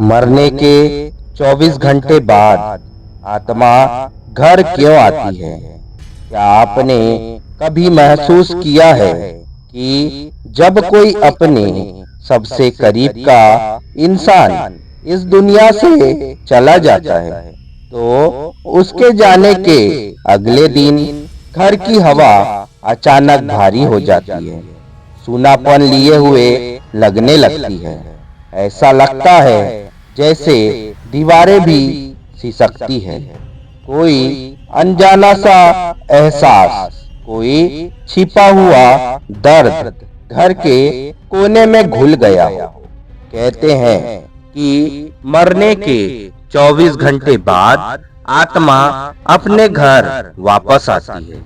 मरने के 24 घंटे बाद आत्मा घर क्यों आती है? क्या आपने कभी महसूस किया है कि जब कोई अपने सबसे करीब का इंसान इस दुनिया से चला जाता है, तो उसके जाने के अगले दिन घर की हवा अचानक भारी हो जाती है, सूनापन लिए हुए लगने लगती है। ऐसा लगता है जैसे दीवारें भी सिसकती है। कोई अनजाना सा एहसास, कोई छिपा हुआ दर्द घर के कोने में घुल गया हो। कहते हैं कि मरने के 24 घंटे बाद आत्मा अपने घर वापस आती है,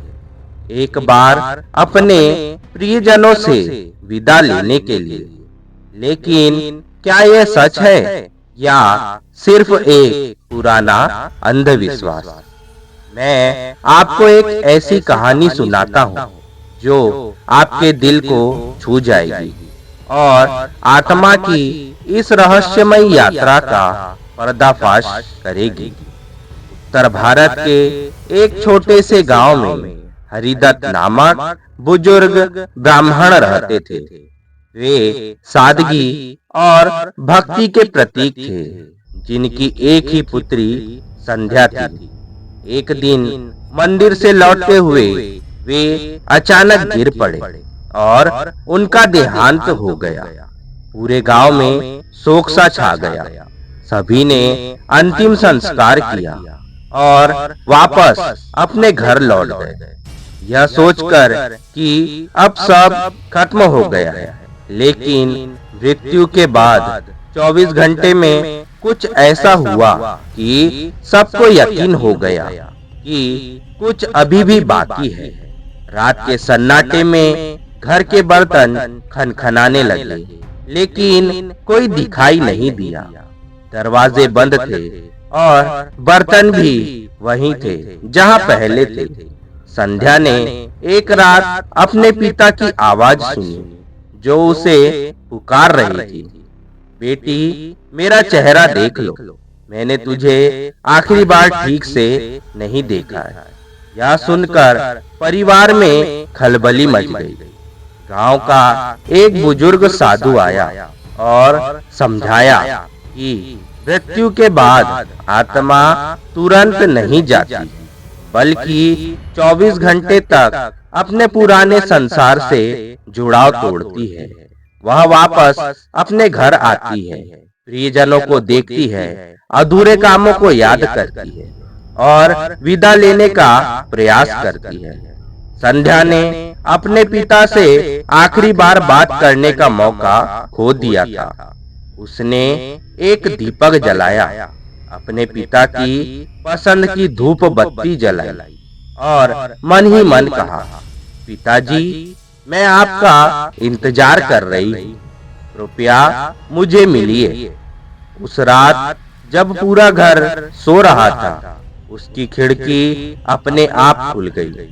एक बार अपने प्रियजनों से विदा लेने के लिए। लेकिन क्या यह सच है या सिर्फ एक पुराना अंधविश्वास? मैं आपको एक ऐसी कहानी सुनाता हूँ जो आपके दिल को छू जाएगी और आत्मा की इस रहस्यमय यात्रा का पर्दाफाश करेगी। उत्तर भारत के एक छोटे से गांव में हरिदत्त नामक बुजुर्ग ब्राह्मण रहते थे। वे सादगी और भक्ति के प्रतीक थे, जिनकी एक ही पुत्री संध्या थी। एक दिन मंदिर से लौटते हुए वे अचानक गिर पड़े और उनका देहांत हो गया। पूरे गांव में शोक सा छा गया। सभी ने अंतिम संस्कार किया और वापस अपने घर लौट गए, यह सोचकर कि अब सब खत्म हो गया है। लेकिन मृत्यु के बाद 24 घंटे में कुछ ऐसा हुआ कि सबको यकीन हो गया कि कुछ अभी भी बाकी है। रात के सन्नाटे में घर के बर्तन खनखनाने लगे, लेकिन कोई दिखाई नहीं दिया। दरवाजे बंद थे और बर्तन भी वहीं थे जहां पहले थे। संध्या ने एक रात अपने पिता की आवाज सुनी, जो उसे पुकार रही थी, बेटी मेरा चेहरा देख लो, मैंने तुझे आखिरी बार ठीक से नहीं देखा है। यह सुनकर परिवार में खलबली मच गई। गांव का एक बुजुर्ग साधु आया और समझाया कि मृत्यु के बाद आत्मा तुरंत नहीं जाती, बल्कि 24 घंटे तक अपने पुराने संसार से जुड़ाव तोड़ती है। वह वापस अपने घर आती है, प्रियजनों को देखती है, अधूरे कामों को याद करती है और विदा लेने का प्रयास करती है। संध्या ने अपने पिता से आखिरी बार बात करने का मौका खो दिया था। उसने एक दीपक जलाया, अपने पिता की पसंद की धूप बत्ती जलाई और मन ही मन कहा, पिताजी मैं आपका इंतजार कर रही हूँ, कृपया मुझे मिलिए। उस रात जब पूरा घर सो रहा था, उसकी खिड़की अपने आप खुल गई।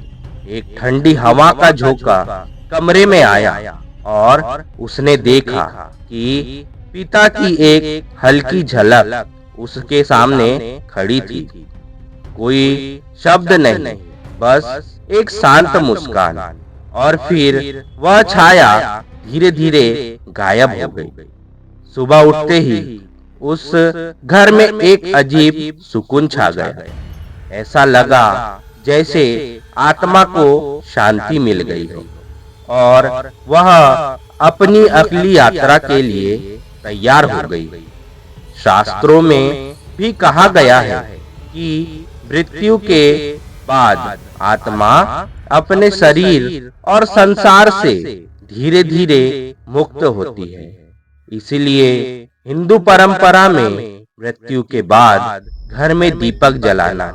एक ठंडी हवा का झोंका कमरे में आया और उसने देखा कि पिता की एक हल्की झलक उसके सामने खड़ी थी। कोई शब्द नहीं, बस एक शांत मुस्कान, और फिर वह छाया धीरे धीरे गायब हो गई। सुबह उठते ही उस घर में एक अजीब सुकून छा गया। ऐसा लगा जैसे आत्मा को शांति मिल गई हो और वह अपनी अगली यात्रा के लिए तैयार हो गई। शास्त्रों में भी कहा गया है कि मृत्यु के बाद आत्मा अपने शरीर और संसार से धीरे धीरे मुक्त होती है। इसलिए हिंदू परंपरा में मृत्यु के बाद घर में दीपक जलाना,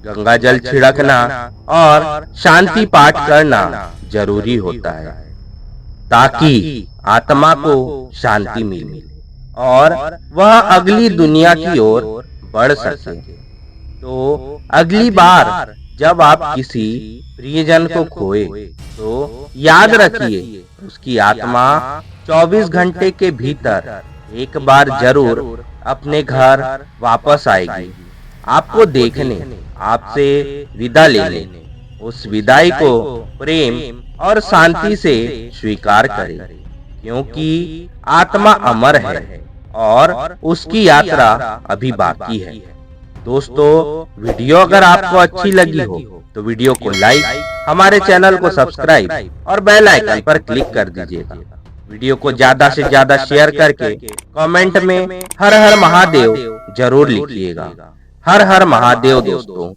गंगा जल छिड़कना और शांति पाठ करना जरूरी होता है, ताकि आत्मा को शांति मिले और वह अगली दुनिया की ओर बढ़ सके। तो अगली बार जब आप किसी प्रियजन को खोए, तो याद रखिए उसकी आत्मा 24 घंटे के भीतर एक बार जरूर अपने घर वापस आएगी, आपको देखने, आपसे विदा लेने। उस विदाई को प्रेम और शांति से स्वीकार करें, क्योंकि आत्मा अमर है और उसकी यात्रा अभी बाकी है। दोस्तों, वीडियो अगर आपको अच्छी लगी हो तो वीडियो को लाइक, हमारे चैनल को सब्सक्राइब और बेल आइकन पर क्लिक कर दीजिएगा। वीडियो को ज्यादा से ज्यादा शेयर करके कमेंट में हर हर महादेव जरूर लिखिएगा। हर हर महादेव दोस्तों।